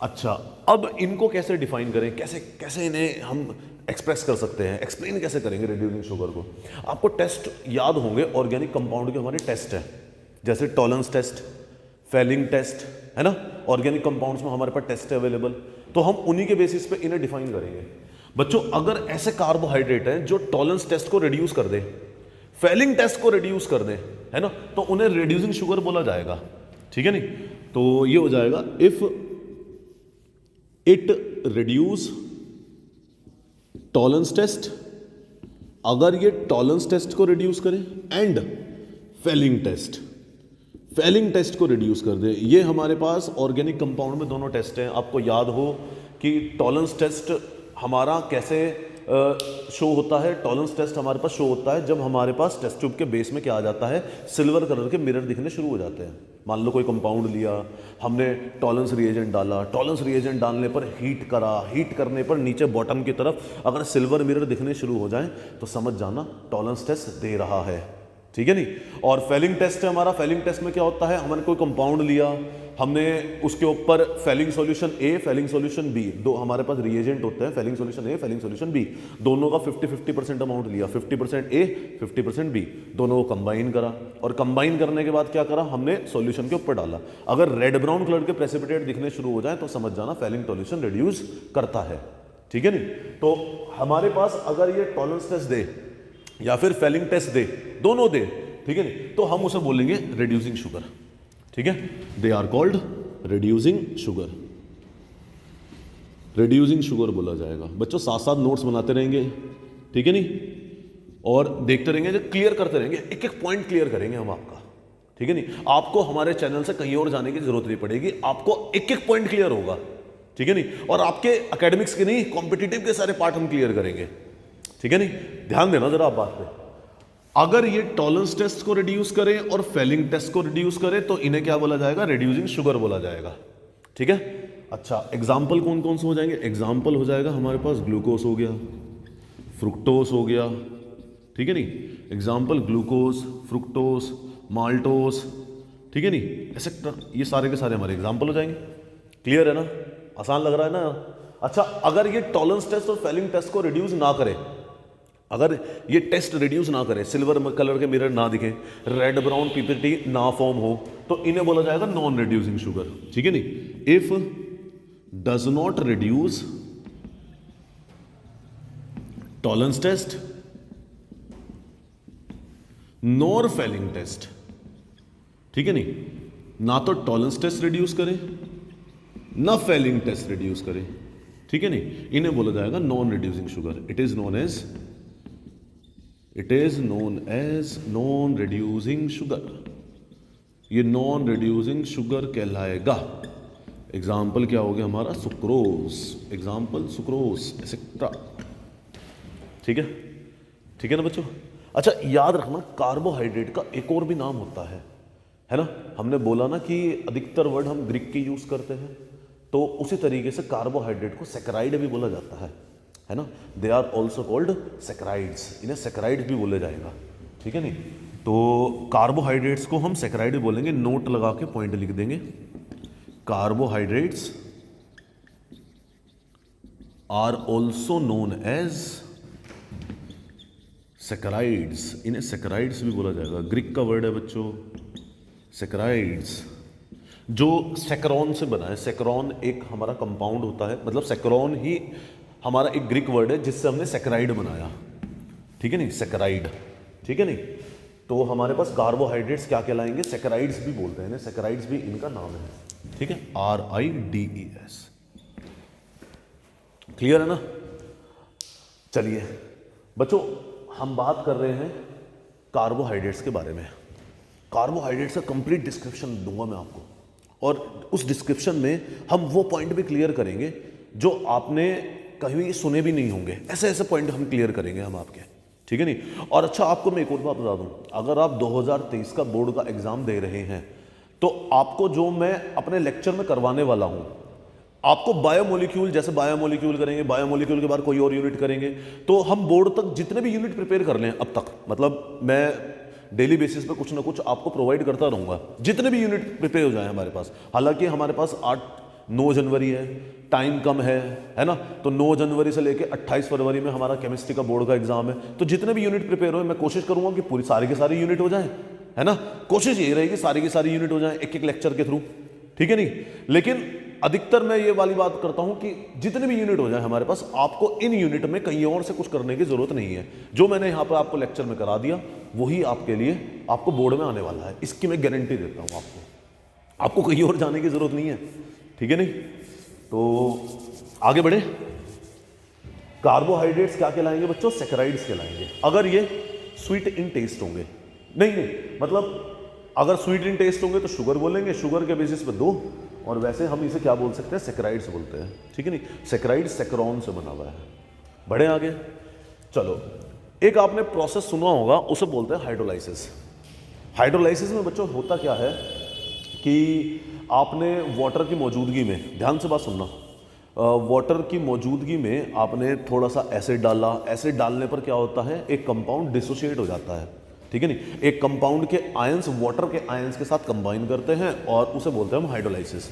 Speaker 1: अच्छा, अब इनको कैसे डिफाइन करें, कैसे इन्हें हम एक्सप्रेस कर सकते हैं, एक्सप्लेन कैसे करेंगे रिड्यूसिंग शुगर को। आपको टेस्ट याद होंगे, ऑर्गेनिक कंपाउंड के हमारे टेस्ट हैं, जैसे टॉलरेंस टेस्ट, फेलिंग टेस्ट, है ना। ऑर्गेनिक कंपाउंड्स में हमारे पास टेस्ट है अवेलेबल, तो हम उन्हीं के बेसिस पे इन्हें डिफाइन करेंगे। बच्चों अगर ऐसे कार्बोहाइड्रेट हैं जो टॉलरेंस टेस्ट को रिड्यूस कर दे, फेलिंग टेस्ट को रिड्यूस कर दे, है ना, तो उन्हें रिड्यूसिंग शुगर बोला जाएगा, ठीक है नहीं। तो ये हो जाएगा if it reduce Tollens test, अगर ये टॉलरेंस टेस्ट को रिड्यूस करे, एंड फेलिंग टेस्ट को रिड्यूस कर दे। ये हमारे पास ऑर्गेनिक कंपाउंड में दोनों टेस्ट हैं। आपको याद हो कि टॉलरेंस टेस्ट हमारा कैसे शो होता है। टॉलरेंस टेस्ट हमारे पास शो होता है जब हमारे पास टेस्ट ट्यूब के बेस में क्या आ जाता है, सिल्वर कलर के मिरर दिखने शुरू हो जाते हैं। मान लो कोई कंपाउंड लिया हमने, टॉलरेंस रिएजेंट डाला, टॉलरेंस रिएजेंट डालने पर हीट करा, हीट करने पर नीचे बॉटम की तरफ अगर सिल्वर मिरर दिखने शुरू हो जाए तो समझ जाना टॉलरेंस टेस्ट दे रहा है, ठीक है नहीं। और फेलिंग टेस्ट है हमारा। फेलिंग टेस्ट में क्या होता है, हमने कोई कंपाउंड लिया, हमने उसके ऊपर फेलिंग सॉल्यूशन ए, फेलिंग सॉल्यूशन बी, दो हमारे पास रिएजेंट होते हैं, फेलिंग सॉल्यूशन ए, फेलिंग सॉल्यूशन बी, दोनों का 50-50% अमाउंट लिया, 50% ए, 50% बी, दोनों को कंबाइन करा, और कंबाइन करने के बाद क्या करा, हमने सॉल्यूशन के ऊपर डाला। अगर रेड ब्राउन कलर के प्रेसिपिटेट दिखने शुरू हो जाए तो समझ जाना फेलिंग सॉल्यूशन रिड्यूस करता है, ठीक है नहीं। तो हमारे पास अगर ये टॉलरेंस टेस्ट दे या फिर फेलिंग टेस्ट दे, दोनों दे, ठीक है नहीं, तो हम उसे बोलेंगे रिड्यूसिंग शुगर, ठीक है। They are called reducing sugar, reducing sugar बोला जाएगा। बच्चों साथ साथ नोट्स बनाते रहेंगे, ठीक है नहीं। और देखते रहेंगे, जब क्लियर करते रहेंगे, एक एक पॉइंट क्लियर करेंगे हम आपका, ठीक है नहीं। आपको हमारे चैनल से कहीं और जाने की जरूरत नहीं पड़ेगी, आपको एक एक पॉइंट क्लियर होगा, ठीक है नहीं। और आपके एकेडमिक्स के नहीं, कॉम्पिटिटिव के सारे पार्ट हम क्लियर करेंगे, ठीक है नहीं। ध्यान देना जरा आप बात पे। अगर ये टॉलरेंस टेस्ट को रिड्यूस करें और फेलिंग टेस्ट को रिड्यूस करें तो इन्हें क्या बोला जाएगा, रिड्यूसिंग शुगर बोला जाएगा, ठीक है। अच्छा, एग्जाम्पल कौन कौन से हो जाएंगे, एग्जाम्पल हो जाएगा हमारे पास ग्लूकोज हो गया, फ्रुक्टोस हो गया, ठीक है नहीं। एग्जाम्पल ग्लूकोज, फ्रुक्टोस, माल्टोस, ठीक है नहीं, ऐसे ये सारे के सारे हमारे एग्जाम्पल हो जाएंगे। क्लियर है ना, आसान लग रहा है ना। अच्छा, अगर ये टॉलरेंस टेस्ट और फेलिंग टेस्ट को रिड्यूस ना करे, अगर ये टेस्ट रिड्यूस ना करे, सिल्वर कलर के मिरर ना दिखे, रेड ब्राउन पीपीटी ना फॉर्म हो, तो इन्हें बोला जाएगा नॉन रिड्यूसिंग शुगर, ठीक है नहीं। If does not reduce Tollens test nor Fehling test, ठीक है नहीं, ना तो टॉलरेंस टेस्ट रिड्यूस करें ना फेलिंग टेस्ट रिड्यूस करें, ठीक है नहीं, इन्हें बोला जाएगा non reducing sugar. It is known as non reducing sugar. ये नॉन रिड्यूसिंग शुगर कहलाएगा। एग्जाम्पल क्या हो गया हमारा, सुक्रोज, एग्जाम्पल सुक्रोज, एक्सेट्रा, ठीक है, ठीक है ना बच्चों। अच्छा, याद रखना कार्बोहाइड्रेट का एक और भी नाम होता है ना। हमने बोला ना कि अधिकतर वर्ड हम ग्रीक के यूज करते हैं, तो उसी तरीके से कार्बोहाइड्रेट को सैकराइड भी बोला जाता है ना। They are also called saccharides, इन्हें सैकराइड भी बोले जाएगा, ठीक है नहीं। तो कार्बोहाइड्रेट्स को हम सैकराइड बोलेंगे, नोट लगा के पॉइंट लिख देंगे। Carbohydrates are also known as saccharides, इन्हें सैकराइड्स भी बोला जाएगा। ग्रीक का वर्ड है बच्चों सैकराइड्स, जो सैकरॉन से बना है। सैकरॉन एक हमारा कंपाउंड होता है, मतलब सैकरॉन ही हमारा एक ग्रीक वर्ड है जिससे हमने सैकराइड बनाया, ठीक है नहीं, सैकराइड, ठीक है नहीं। तो हमारे पास कार्बोहाइड्रेट्स क्या कहलाएंगे, सैकराइड्स भी बोलते हैं, सैकराइड्स भी इनका नाम है, ठीक है, RIDES। क्लियर है ना। चलिए बच्चों, हम बात कर रहे हैं कार्बोहाइड्रेट्स के बारे में। कार्बोहाइड्रेट्स का कंप्लीट डिस्क्रिप्शन दूंगा मैं आपको, और उस डिस्क्रिप्शन में हम वो पॉइंट भी क्लियर करेंगे जो आपने कहीं सुने भी नहीं होंगे। ऐसे ऐसे पॉइंट हम क्लियर करेंगे हम आपके, ठीक है नहीं। और अच्छा, आपको मैं एक और बात बता दूं, अगर आप 2023 का बोर्ड का एग्जाम दे रहे हैं तो आपको जो मैं अपने लेक्चर में करवाने वाला हूं, आपको बायोमोलिक्यूल, जैसे बायोमोलिक्यूल करेंगे, बायोमोलिक्यूल के बाद कोई और यूनिट करेंगे, तो हम बोर्ड तक जितने भी यूनिट प्रिपेयर कर लें अब तक, मतलब मैं डेली बेसिस पे कुछ ना कुछ आपको प्रोवाइड करता रहूँगा, जितने भी यूनिट प्रिपेयर हो जाए हमारे पास। हालांकि हमारे पास 8-9 जनवरी है, टाइम कम है ना। तो 9 जनवरी से लेकर 28 फरवरी में हमारा केमिस्ट्री का बोर्ड का एग्जाम है। तो जितने भी यूनिट प्रिपेयर हो, मैं कोशिश करूँगा कि पूरी सारी के सारी यूनिट हो जाए, है ना। कोशिश यही रहेगी सारी की सारी यूनिट हो जाए एक एक लेक्चर के थ्रू, ठीक है नहीं। लेकिन अधिकतर मैं ये वाली बात करता हूं कि जितने भी यूनिट हो जाए हमारे पास, आपको इन यूनिट में कहीं और से कुछ करने की जरूरत नहीं है। जो मैंने यहां पर आपको लेक्चर में करा दिया वही आपके लिए, आपको बोर्ड में आने वाला है, इसकी मैं गारंटी देता हूं आपको कहीं और जाने की जरूरत नहीं है, ठीक है नहीं। तो आगे बढ़े। कार्बोहाइड्रेट्स क्या कहलाएंगे बच्चों, सैकराइड्स कहलाएंगे। अगर ये स्वीट इन टेस्ट होंगे, नहीं मतलब अगर स्वीट इन टेस्ट होंगे तो शुगर बोलेंगे, शुगर के बेसिस पे 2, और वैसे हम इसे क्या बोल सकते हैं, सैकराइड्स बोलते हैं, ठीक है नहीं। सैकराइड सैकरॉन से बना हुआ है। बढ़े आगे, चलो। एक आपने प्रोसेस सुना होगा, उसे बोलते हैं हाइड्रोलाइसिस। हाइड्रोलाइसिस में बच्चों होता क्या है कि आपने वाटर की मौजूदगी में, ध्यान से बात सुनना, वाटर की मौजूदगी में आपने थोड़ा सा एसिड डाला। एसिड डालने पर क्या होता है, एक कंपाउंड डिसोशिएट हो जाता है, ठीक है नहीं। एक कंपाउंड के आयंस वाटर के आयंस के साथ कंबाइन करते हैं और उसे बोलते हैं हम हाइड्रोलाइसिस।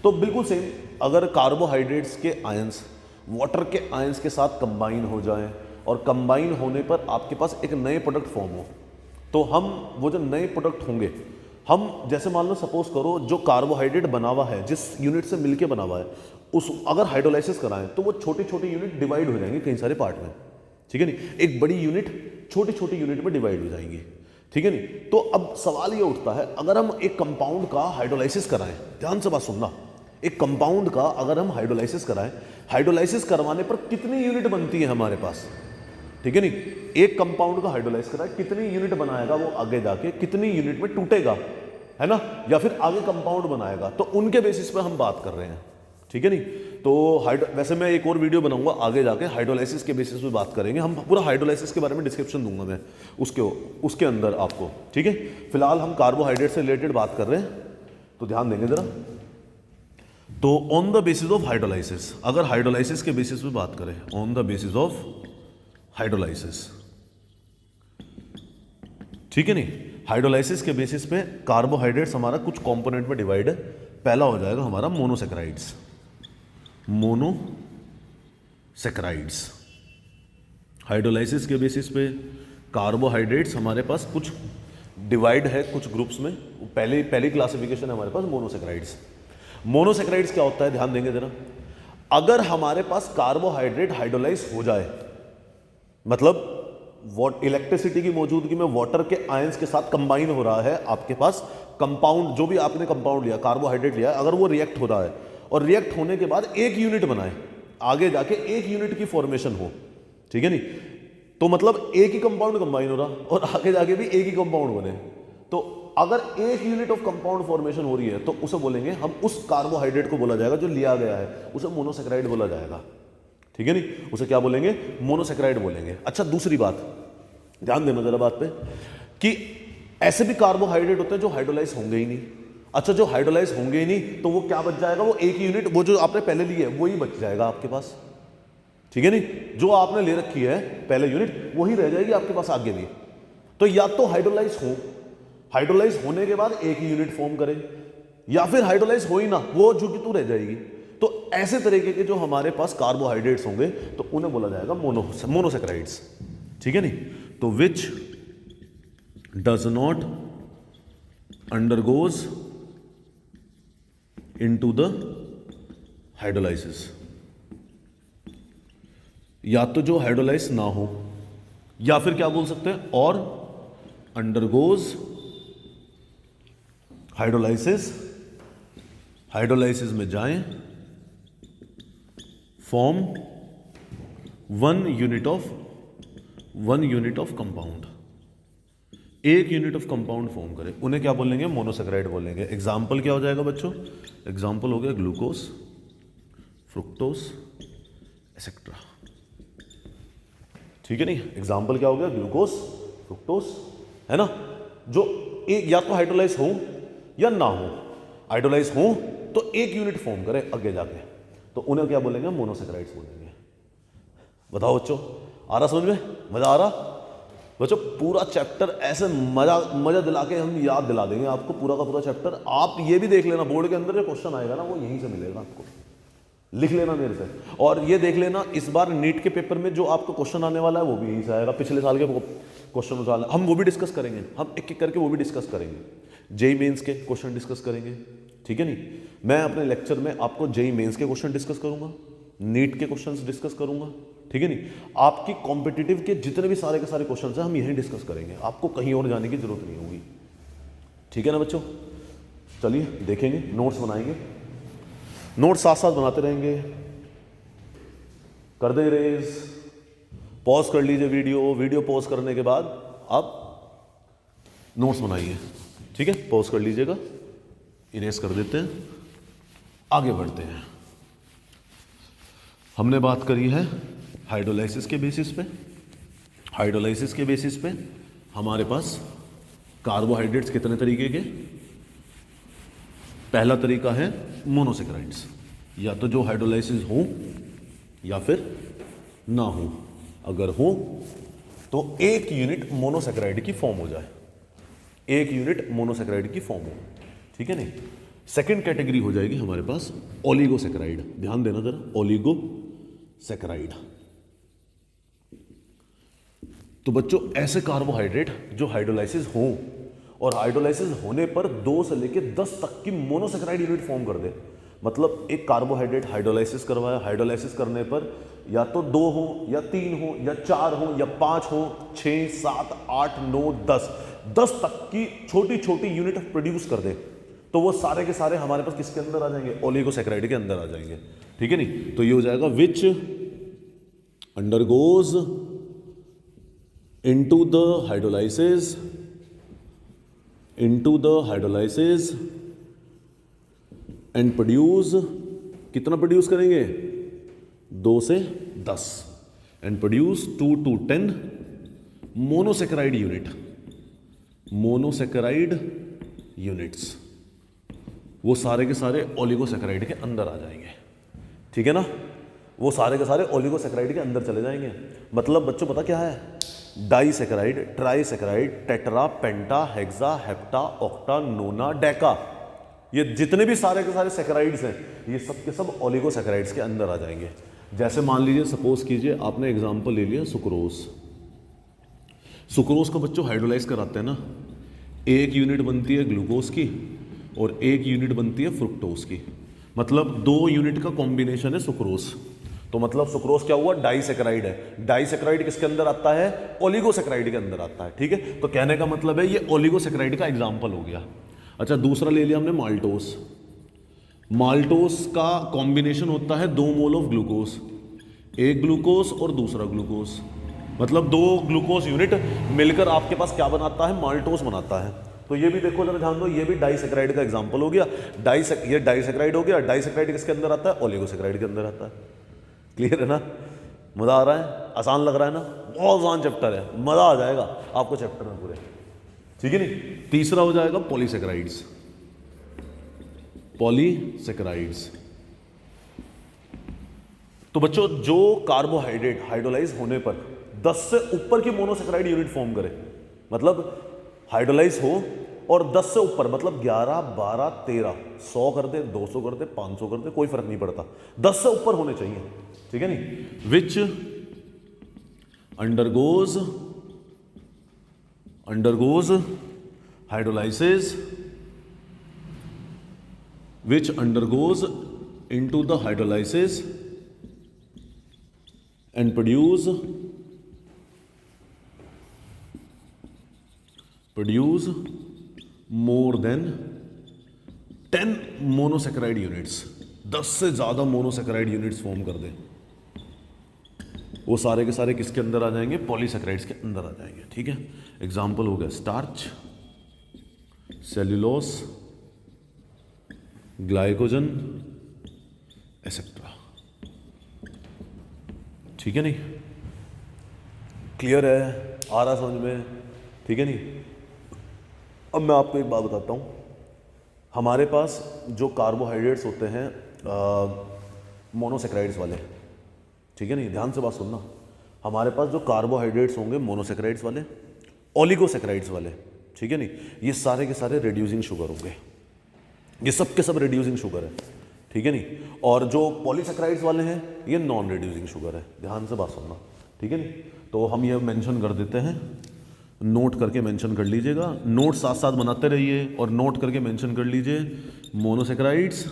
Speaker 1: तो बिल्कुल सेम, अगर कार्बोहाइड्रेट्स के आयंस वाटर के आयंस के साथ कंबाइन हो जाएं और कंबाइन होने पर आपके पास एक नए प्रोडक्ट फॉर्म हो, तो हम वो जो नए प्रोडक्ट होंगे, हम जैसे मान लो सपोज करो जो कार्बोहाइड्रेट बना हुआ है, जिस यूनिट से मिलके बना हुआ है, उस अगर हाइड्रोलाइसिस कराएं तो वो छोटी छोटी यूनिट डिवाइड हो जाएंगे कई सारे पार्ट में, ठीक है नहीं। एक बड़ी यूनिट छोटी छोटी यूनिट में डिवाइड हो जाएंगी, ठीक है नहीं। तो अब सवाल ये उठता है, अगर हम एक कंपाउंड का हाइड्रोलाइसिस कराएं, ध्यान से बात सुनना, एक कंपाउंड का अगर हम हाइड्रोलाइसिस कराएं, हाइड्रोलाइसिस करवाने पर कितनी यूनिट बनती है हमारे पास, ठीक है नहीं, एक कंपाउंड का हाइड्रोलाइज करा है, कितनी यूनिट बनाएगा वो आगे जाके, कितनी यूनिट में टूटेगा, है ना, या फिर आगे कंपाउंड बनाएगा, तो उनके बेसिस पे हम बात कर रहे हैं। ठीक है नहीं, तो वैसे मैं एक और वीडियो बनाऊंगा आगे जाके, हाइड्रोलाइसिस के बेसिस पे बात करेंगे हम, पूरा हाइड्रोलाइसिस के बारे में डिस्क्रिप्शन दूंगा मैं उसके अंदर आपको। ठीक है, फिलहाल हम कार्बोहाइड्रेट से रिलेटेड बात कर रहे हैं, तो ध्यान देंगे जरा। तो on the basis of hydrolysis, अगर हाइड्रोलाइसिस के बेसिस पे बात करें, on the basis of hydrolysis, ठीक है नहीं, हाइड्रोलाइसिस के बेसिस पे कार्बोहाइड्रेट्स हमारा कुछ कंपोनेंट में डिवाइड है। पहला हो जाएगा हमारा मोनोसेक्राइड्स, मोनोसेक्राइड्स। हाइड्रोलाइसिस के बेसिस पे कार्बोहाइड्रेट्स हमारे पास कुछ डिवाइड है कुछ ग्रुप्स में, पहली क्लासिफिकेशन है हमारे पास मोनोसेक्राइड्स। मोनोसेक्राइड्स क्या होता है, ध्यान देंगे जरा। अगर हमारे पास कार्बोहाइड्रेट हाइड्रोलाइज हो जाए, मतलब इलेक्ट्रिसिटी की मौजूदगी में वाटर के आयंस के साथ कंबाइन हो रहा है, आपके पास कंपाउंड, जो भी आपने कंपाउंड लिया, कार्बोहाइड्रेट लिया, अगर वो रिएक्ट हो रहा है और रिएक्ट होने के बाद एक यूनिट बनाए, आगे जाके एक यूनिट की फॉर्मेशन हो, ठीक है नहीं, तो मतलब एक ही कंपाउंड कंबाइन हो रहा और आगे जाके भी एक ही कंपाउंड बने, तो अगर एक यूनिट ऑफ कंपाउंड फॉर्मेशन हो रही है तो उसे बोलेंगे हम, उस कार्बोहाइड्रेट को बोला जाएगा जो लिया गया है, उसे मोनोसेक्राइड बोला जाएगा। ठीक है नहीं, उसे क्या बोलेंगे, मोनोसेक्राइड बोलेंगे। अच्छा, दूसरी बात ध्यान देना जरा बात पे, कि ऐसे भी कार्बोहाइड्रेट होते हैं जो हाइड्रोलाइज होंगे ही नहीं। अच्छा, जो हाइड्रोलाइज होंगे ही नहीं तो वो क्या बच जाएगा, वो एक यूनिट, वो जो आपने पहले ली है वही बच जाएगा आपके पास। ठीक है नहीं, जो आपने ले रखी है पहले यूनिट वही रह जाएगी आपके पास आगे भी। तो या तो हाइड्रोलाइज हो, हाइड्रोलाइज होने के बाद एक ही यूनिट फॉर्म करे, या फिर हाइड्रोलाइज हो ही ना, वो जो कि तू रह जाएगी। तो ऐसे तरीके के जो हमारे पास कार्बोहाइड्रेट्स होंगे तो उन्हें बोला जाएगा मोनोसेक्राइड्स। ठीक है नहीं, तो which does not undergoes into the hydrolysis, या तो जो हाइड्रोलाइज ना हो, या फिर क्या बोल सकते हैं, और अंडरगोज हाइड्रोलाइसिस, हाइड्रोलाइसिस में जाएं, form one unit of compound, एक यूनिट ऑफ कंपाउंड फॉर्म करे, उन्हें क्या बोलेंगे, मोनोसेक्राइड बोलेंगे। एग्जाम्पल क्या हो जाएगा बच्चों, एग्जाम्पल हो गया ग्लूकोज, फ्रुक्टोज, एक्सेट्रा। ठीक है नहीं, एग्जाम्पल क्या हो गया, ग्लूकोज, फ्रुक्टोज, है ना, जो एक या तो हाइड्रोलाइज हो या ना हो, हाइड्रोलाइज हो तो एक यूनिट फॉर्म करे आगे जाके, तो उन्हें क्या बोलेंगे, मोनोसेक्राइड्स बोलेंगे। बताओ बच्चों, आ रहा समझ में, मजा आ रहा बच्चों? पूरा चैप्टर ऐसे मजा दिला के हम याद दिला देंगे आपको, पूरा का पूरा चैप्टर। आप ये भी देख लेना, बोर्ड के अंदर जो क्वेश्चन आएगा ना वो यहीं से मिलेगा आपको, लिख लेना मेरे से। और ये देख लेना, इस बार नीट के पेपर में जो आपको क्वेश्चन आने वाला है वो भी यहीं से आएगा, पिछले साल के क्वेश्चन उतारना, हम वो भी डिस्कस करेंगे, हम एक एक करके वो भी डिस्कस करेंगे। जेई मेंस के क्वेश्चन डिस्कस करेंगे, ठीक है नहीं। मैं अपने लेक्चर में आपको जेई मेंस के क्वेश्चन डिस्कस करूंगा, नीट के क्वेश्चंस डिस्कस करूंगा, ठीक है नहीं। आपकी कॉम्पिटिटिव के जितने भी सारे के सारे क्वेश्चंस हैं हम यहीं डिस्कस करेंगे, आपको कहीं और जाने की जरूरत नहीं होगी, ठीक है ना बच्चों। चलिए देखेंगे, नोट्स बनाएंगे, नोट्स साथ साथ बनाते रहेंगे। कर दे रेज, पॉज कर लीजिए वीडियो पॉज करने के बाद आप नोट्स बनाइए, ठीक है। पॉज कर लीजिएगा, इरेज कर देते हैं, आगे बढ़ते हैं। हमने बात करी है हाइड्रोलाइसिस के बेसिस पे। हाइड्रोलाइसिस के बेसिस पे हमारे पास कार्बोहाइड्रेट्स कितने तरीके के, पहला तरीका है मोनोसेक्राइड्स, या तो जो हाइड्रोलाइसिस हो या फिर ना हो, अगर हो तो एक यूनिट मोनोसेक्राइड की फॉर्म हो जाए, एक यूनिट मोनोसेक्राइड की फॉर्म हो, ठीक है नहीं। सेकंड कैटेगरी हो जाएगी हमारे पास ओलिगोसेक्राइड, ध्यान देना जरा, ओलिगोसेक्राइड। तो बच्चों ऐसे कार्बोहाइड्रेट जो हाइड्रोलाइसिस हो और हाइड्रोलाइसिस होने पर 2 से लेकर 10 तक की मोनोसेक्राइड यूनिट फॉर्म कर दे। मतलब एक कार्बोहाइड्रेट हाइड्रोलाइसिस करवाया, हाइड्रोलाइसिस करने पर या तो 2 हो या 3 हो या 4 हो या 5 हो, 6, 7, 8, 9, 10 तक की छोटी छोटी यूनिट प्रोड्यूस कर दे, तो वो सारे के सारे हमारे पास किसके अंदर आ जाएंगे, ओलिगोसेक्राइड के अंदर आ जाएंगे, ठीक है नहीं। तो ये हो जाएगा विच undergoes into the hydrolysis and produce, कितना प्रोड्यूस करेंगे 2 से 10 and produce 2 to 10 monosaccharide units. वो सारे के सारे ओलिगोसेकेराइड के अंदर आ जाएंगे, ठीक है ना, वो सारे के सारे ओलिगोसेकेराइड के अंदर चले जाएंगे। मतलब बच्चों पता क्या है, डाइसेकेराइड, ट्राइसेकेराइड, टेट्रा, पेंटा, हेक्सा, हेप्टा, ऑक्टा, नोना, डेका, ये जितने भी सारे के सारे सेकेराइड्स हैं ये सब के सब ओलिगोसेकेराइड्स के अंदर आ जाएंगे। जैसे मान लीजिए, सपोज कीजिए आपने एग्जांपल ले लिया सुक्रोज का बच्चों हाइड्रोलाइज कराते हैं ना, एक यूनिट बनती है ग्लूकोज की और एक यूनिट बनती है फ्रुक्टोज की, मतलब 2 यूनिट का कॉम्बिनेशन है सुक्रोज। तो मतलब सुक्रोज क्या हुआ, डाइसेकेराइड है। डाइसेकेराइड किसके अंदर आता है, ओलिगोसेकेराइड के अंदर आता है, ठीक है। तो कहने का मतलब है ये ओलिगोसेकेराइड का एग्जांपल हो गया। अच्छा, दूसरा ले लिया हमने माल्टोस का कॉम्बिनेशन होता है 2 मोल ऑफ ग्लूकोज, एक ग्लूकोज और दूसरा ग्लूकोज, मतलब 2 ग्लूकोज यूनिट मिलकर आपके पास क्या बनाता है, माल्टोस बनाता है। तो ये भी देखो जरा ध्यान दो, ये भी डाइसेकेराइड का एग्जांपल हो गया। ये डाइसेकेराइड हो गया। डाइसेकेराइड किसके अंदर आता है, ओलिगोसेकेराइड के अंदर आता है। क्लियर है ना, मजा आ रहा है, आसान लग रहा है ना, बहुत आसान चैप्टर है, मजा आ जाएगा आपको चैप्टर में पूरे, ठीक है नहीं। तीसरा हो जाएगा पॉलीसेकेराइड्स। तो बच्चों जो कार्बोहाइड्रेट हाइड्रोलाइज होने पर 10 से ऊपर की मोनोसेकेराइड यूनिट फॉर्म करे, मतलब हाइड्रोलाइज हो और 10 से ऊपर, मतलब 11, 12, 13, 100 कर दे, 200 कर दे, 500 कर दे, कोई फर्क नहीं पड़ता, 10 से ऊपर होने चाहिए, ठीक है नहीं। विच undergoes hydrolysis, which undergoes into the hydrolysis and produce more than 10 monosaccharide units, 10 से ज्यादा मोनोसेकेराइड यूनिट्स फॉर्म कर दे, वो सारे के सारे किसके अंदर आ जाएंगे, पॉलीसेकेराइड्स के अंदर आ जाएंगे, ठीक है। एग्जाम्पल हो गया स्टार्च, सेल्यूलोस, ग्लाइकोजन एसेट्रा, ठीक है नहीं। क्लियर है, आ रहा समझ में, ठीक है नहीं। अब मैं आपको एक बात बताता हूँ, हमारे पास जो कार्बोहाइड्रेट्स होते हैं मोनोसेकेराइड्स वाले, ठीक है नहीं, ध्यान से बात सुनना, हमारे पास जो कार्बोहाइड्रेट्स होंगे मोनोसेकेराइड्स वाले, ओलिगोसेकेराइड्स वाले, ठीक है नहीं, ये सारे के सारे रिड्यूसिंग शुगर होंगे, ये सब के सब रिड्यूसिंग शुगर है, ठीक है नहीं। और जो पॉलीसेकेराइड्स वाले हैं ये नॉन रिड्यूसिंग शुगर है, ध्यान से बात सुनना, ठीक है नहीं। तो हम ये मेंशन कर देते हैं, नोट करके मेंशन कर लीजिएगा, नोट साथ साथ बनाते रहिए और नोट करके मेंशन कर लीजिए, monosaccharides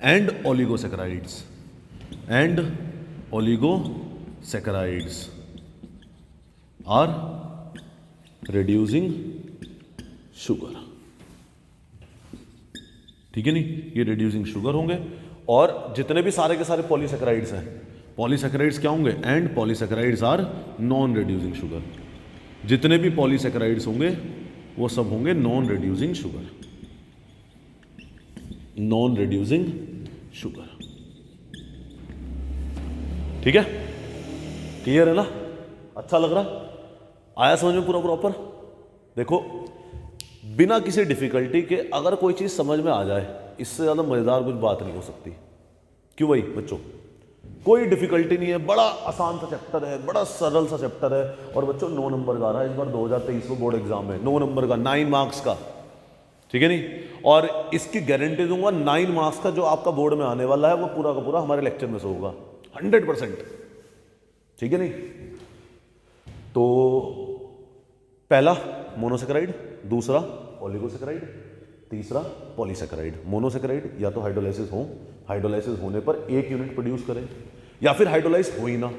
Speaker 1: and oligosaccharides are reducing sugar, ठीक है नहीं, ये रिड्यूसिंग शुगर होंगे। और जितने भी सारे के सारे पॉलीसेकेराइड्स हैं, पॉलीसेकेराइड्स क्या होंगे, and polysaccharides are non reducing sugar, जितने भी पॉलीसेकेराइड्स होंगे वो सब होंगे नॉन रिड्यूसिंग शुगर, ठीक है। क्लियर है ना, अच्छा लग रहा, आया समझ में पूरा प्रॉपर। देखो बिना किसी डिफिकल्टी के अगर कोई चीज समझ में आ जाए, इससे ज्यादा मजेदार कुछ बात नहीं हो सकती। क्यों भाई बच्चों, कोई डिफिकल्टी नहीं है, बड़ा आसान सा चैप्टर है, बड़ा सरल सा चैप्टर है। और बच्चों 9 नंबर का आ रहा है इस बार 2023 में बोर्ड एग्जाम में, 9 नंबर का, 9 मार्क्स का, ठीक है नहीं। और इसकी गारंटी दूंगा 9 मार्क्स का जो आपका बोर्ड में आने वाला है वो पूरा का पूरा हमारे लेक्चर में से होगा 100%, ठीक है नहीं। तो पहला मोनोसेकेराइड, दूसरा ओलिगोसेकेराइड, तीसरा पॉलीसेकेराइड। मोनोसेकेराइड या तो हाइड्रोलाइसिस होने पर एक यूनिट प्रोड्यूस करें, या फिर हाइड्रोलाइज हो ही ना।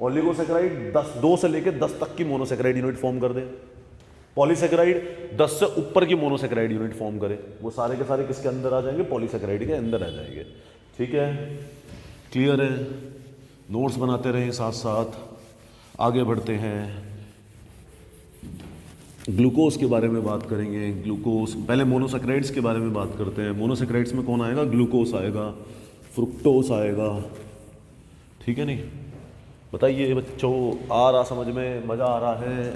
Speaker 1: ओलिगोसेकेराइड 2 से लेकर 10 तक की मोनोसेकेराइड यूनिट फॉर्म कर दे। पॉलीसेकेराइड 10 से ऊपर की मोनोसेकेराइड यूनिट फॉर्म करे, वो सारे के सारे किसके अंदर आ जाएंगे, पॉलीसेकेराइड के अंदर आ जाएंगे, ठीक है। क्लियर है, नोट्स बनाते रहें, साथ साथ आगे बढ़ते हैं। ग्लूकोज के बारे में बात करेंगे। ग्लूकोज, पहले मोनोसेक्राइड्स के बारे में बात करते हैं। मोनोसेक्राइड्स में कौन आएगा? ग्लूकोज आएगा, फ्रुक्टोज आएगा, ठीक है नहीं? बताइए बच्चों, आ रहा समझ में? मज़ा आ रहा है?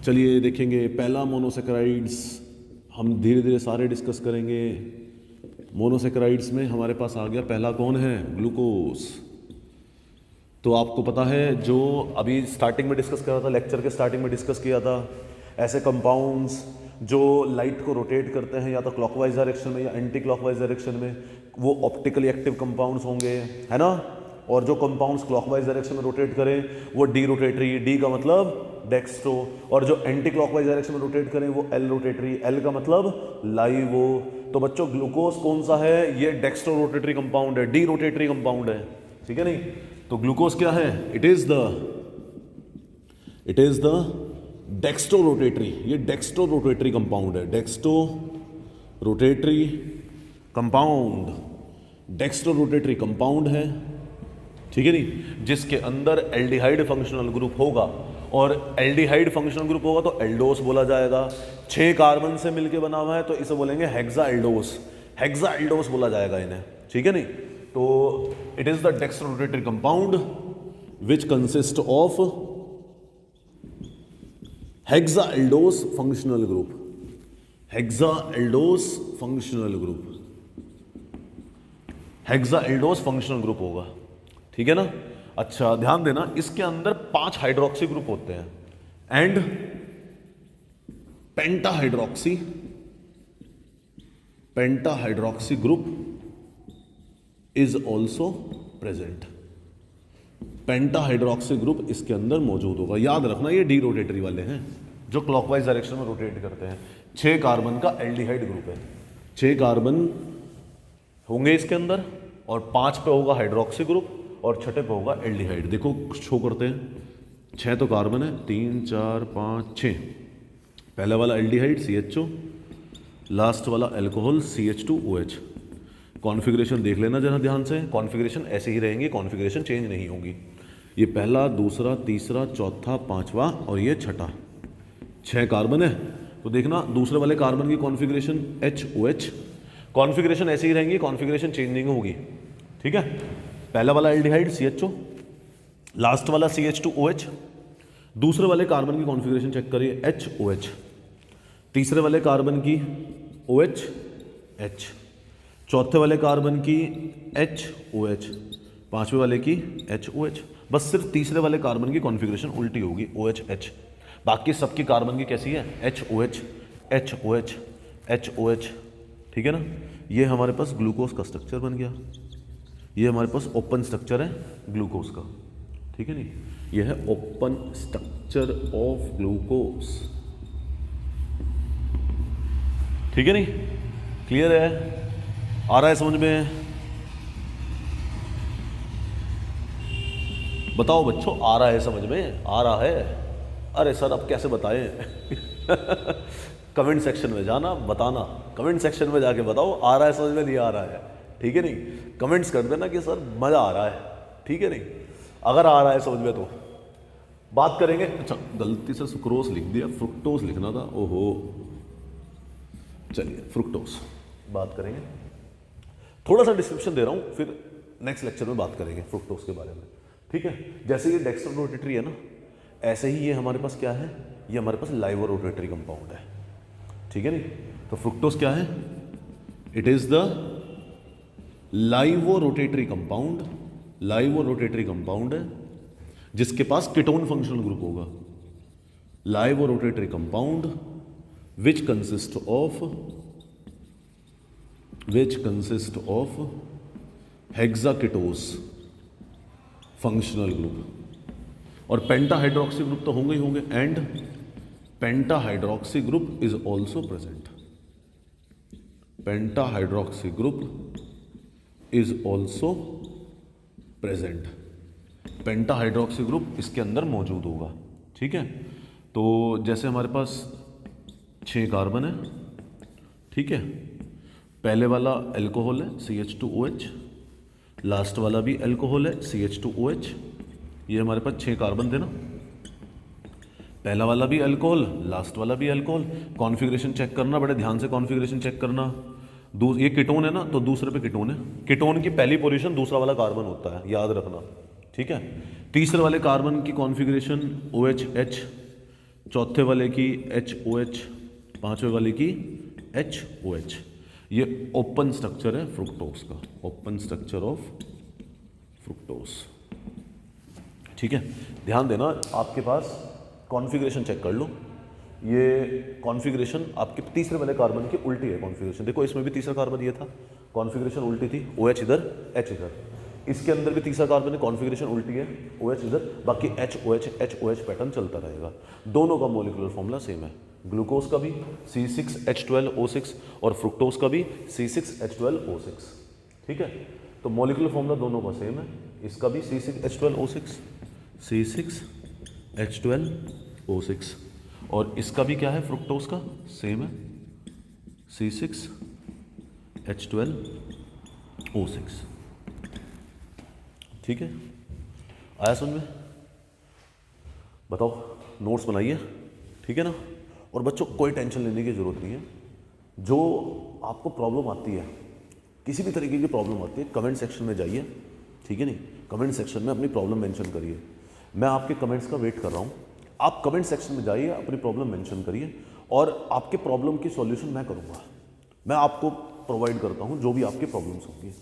Speaker 1: चलिए देखेंगे पहला मोनोसेक्राइड्स, हम धीरे धीरे सारे डिस्कस करेंगे। मोनोसेक्राइड्स में हमारे पास आ गया पहला, कौन है? ग्लूकोज। तो आपको पता है, जो अभी स्टार्टिंग में डिस्कस करा था, लेक्चर के स्टार्टिंग में डिस्कस किया था, ऐसे कंपाउंड्स जो लाइट को रोटेट करते हैं या तो क्लॉकवाइज डायरेक्शन में या एंटी क्लॉकवाइज डायरेक्शन में, वो ऑप्टिकली एक्टिव कंपाउंड्स होंगे, है ना? और जो कंपाउंड्स क्लॉकवाइज डायरेक्शन में रोटेट करें वो डी रोटेटरी, डी का मतलब डेक्स्ट्रो, और जो एंटी क्लॉकवाइज डायरेक्शन में रोटेट करें वो एल रोटेटरी, एल का मतलब लाइवो। तो बच्चों ग्लूकोज कौन सा है? ये डेक्स्ट्रो रोटेटरी कंपाउंड है, डी रोटेटरी कंपाउंड है, ठीक है नहीं? तो ग्लूकोज क्या है? It is the dextro rotatory, ये डेक्स्ट्रो रोटेटरी कंपाउंड है, dextro rotatory compound, dextro rotatory compound है, ठीक है नहीं? जिसके अंदर एल्डिहाइड फंक्शनल ग्रुप होगा, और एल्डिहाइड फंक्शनल ग्रुप होगा तो एल्डोस बोला जाएगा। 6 कार्बन से मिलके बना हुआ है तो इसे बोलेंगे हेक्सा एल्डोस, हेक्सा एल्डोस बोला जाएगा इन्हें, ठीक है नहीं? तो it is the dextro rotatory compound which consist of hexa aldose functional group, hexa aldose functional group, hexa aldose functional group होगा, ठीक है ना? अच्छा ध्यान देना, इसके अंदर 5 हाइड्रोक्सी ग्रुप होते हैं and pentahydroxy group is also present. Pentahydroxy group इसके अंदर मौजूद होगा। याद रखना ये डी रोटेटरी वाले हैं जो क्लॉकवाइज डायरेक्शन में रोटेट करते हैं। 6 कार्बन का एल्डिहाइड ग्रुप है, 6 कार्बन होंगे इसके अंदर, और 5 पे होगा हाइड्रोक्सी ग्रुप और 6 पे होगा एल्डिहाइड। देखो शो करते हैं, 6 तो कार्बन है, 3 4 5 6, पहले वाला एल्डिहाइड CHO, लास्ट वाला अल्कोहल CH2OH। कॉन्फ़िगरेशन देख लेना जरा ध्यान से, कॉन्फ़िगरेशन ऐसे ही रहेंगी, कॉन्फ़िगरेशन चेंज नहीं होगी। ये पहला, दूसरा, तीसरा, चौथा, पांचवा और ये छठा, 6 कार्बन है। तो देखना दूसरे वाले कार्बन की कॉन्फ़िगरेशन HOH, कॉन्फ़िगरेशन ऐसे ही रहेंगी, कॉन्फ़िगरेशन चेंज नहीं होगी, ठीक है? पहला वाला एल्डिहाइड CHO, लास्ट वाला CH2OH, दूसरे वाले कार्बन की कॉन्फ़िगरेशन चेक करिए HOH, तीसरे वाले कार्बन की OH, चौथे वाले कार्बन की HOH, पांचवें वाले की HOH। बस सिर्फ तीसरे वाले कार्बन की कॉन्फ़िगरेशन उल्टी होगी, OH, बाकी सबकी कार्बन की कैसी है? HOH, HOH, HOH, ठीक है ना? ये हमारे पास ग्लूकोज का स्ट्रक्चर बन गया। ये हमारे पास ओपन स्ट्रक्चर है ग्लूकोज का, ठीक है नहीं? ये है ओपन स्ट्रक्चर ऑफ ग्लूकोज, ठीक है नहीं? क्लियर है? आ रहा है समझ में? बताओ बच्चों, आ रहा है समझ में? आ रहा है? अरे सर अब कैसे बताएं? कमेंट सेक्शन में जाना, बताना, कमेंट सेक्शन में जाके बताओ आ रहा है समझ में, नहीं आ रहा है, ठीक है नहीं? कमेंट्स कर देना कि सर मज़ा आ रहा है, ठीक है नहीं? अगर आ रहा है समझ में तो बात करेंगे। अच्छा गलती से सुक्रोज लिख दिया, फ्रुक्टोज लिखना था, ओहो। चलिए फ्रुक्टोज बात करेंगे, थोड़ा सा डिस्क्रिप्शन दे रहा हूँ, फिर नेक्स्ट लेक्चर में बात करेंगे फ्रुक्टोज के बारे में, ठीक है? जैसे ये डेक्स्ट्रो रोटेटरी है ना, ऐसे ही ये हमारे पास क्या है? ये हमारे पास लाइवो रोटेटरी कंपाउंड है, ठीक है नहीं? तो फ्रुक्टोज क्या है? It is the laevo rotatory compound, laevo rotatory compound है जिसके पास कीटोन फंक्शनल ग्रुप होगा। Laevo rotatory compound which consist of hexaketose functional group, और पेंटाहाइड्रोक्सी ग्रुप तो होंगे ही होंगे, and pentahydroxy group is also present, pentahydroxy group is also present, pentahydroxy group इसके अंदर मौजूद होगा, ठीक है? तो जैसे हमारे पास 6 कार्बन है, ठीक है? पहले वाला अल्कोहल है CH2OH, लास्ट वाला भी अल्कोहल है, CH2OH। ये हमारे पास 6 कार्बन थे ना, पहला वाला भी अल्कोहल, लास्ट वाला भी अल्कोहल। कॉन्फ़िगरेशन चेक करना, बड़े ध्यान से कॉन्फ़िगरेशन चेक करना। ये कीटोन है ना, तो दूसरे पे कीटोन है। कीटोन की पहली पोजीशन दूसरा वाला कार्बन होता है, याद रखना, ठीक है। तीसरे वाले कार्बन की कॉन्फ़िगरेशन OHH, चौथे वाले की HOH, पांचवें वाले की HOH। ये ओपन स्ट्रक्चर है फ्रुक्टोज का, ओपन स्ट्रक्चर ऑफ फ्रुक्टोज, ठीक है। ध्यान देना, आपके पास कॉन्फ़िगरेशन चेक कर लो। ये कॉन्फ़िगरेशन आपके तीसरे वाले कार्बन की उल्टी है कॉन्फ़िगरेशन। देखो इसमें भी तीसरा कार्बन ये था, कॉन्फ़िगरेशन उल्टी थी, OH इधर, H इधर। इसके अंदर भी तीसरा कार्बन है, कॉन्फ़िगरेशन उल्टी है, OH इधर, बाकी HOH पैटर्न चलता रहेगा। दोनों का मॉलिक्यूलर फॉर्मूला सेम है, ग्लूकोज का भी C6H12O6 और फ्रुक्टोज का भी C6H12O6, ठीक है। तो मॉलिक्यूलर फॉर्मूला दोनों का सेम है, इसका भी C6H12O6, C6H12O6, और इसका भी क्या है, फ्रुक्टोज का सेम है, C6H12O6, ठीक है। आया समझ में? बताओ, नोट्स बनाइए, ठीक है ना। और बच्चों कोई टेंशन लेने की ज़रूरत नहीं है। जो आपको प्रॉब्लम आती है, किसी भी तरीके की प्रॉब्लम आती है, कमेंट सेक्शन में जाइए, ठीक है नहीं, कमेंट सेक्शन में अपनी प्रॉब्लम मेंशन करिए। मैं आपके कमेंट्स का वेट कर रहा हूँ। आप कमेंट सेक्शन में जाइए, अपनी प्रॉब्लम मेंशन करिए, और आपके प्रॉब्लम की सॉल्यूशन मैं करूँगा। मैं आपको प्रोवाइड करता हूँ जो भी आपकी प्रॉब्लम्स होंगी,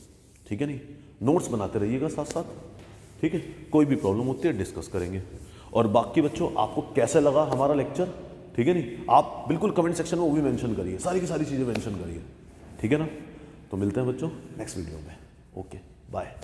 Speaker 1: ठीक है नहीं। नोट्स बनाते रहिएगा साथ साथ, ठीक है। कोई भी प्रॉब्लम होती है डिस्कस करेंगे। और बाकी बच्चों, आपको कैसा लगा हमारा लेक्चर, ठीक है नहीं, आप बिल्कुल कमेंट सेक्शन में वो भी मेंशन करिए, सारी की सारी चीज़ें मेंशन करिए, ठीक है ना। तो मिलते हैं बच्चों नेक्स्ट वीडियो में। Okay, bye.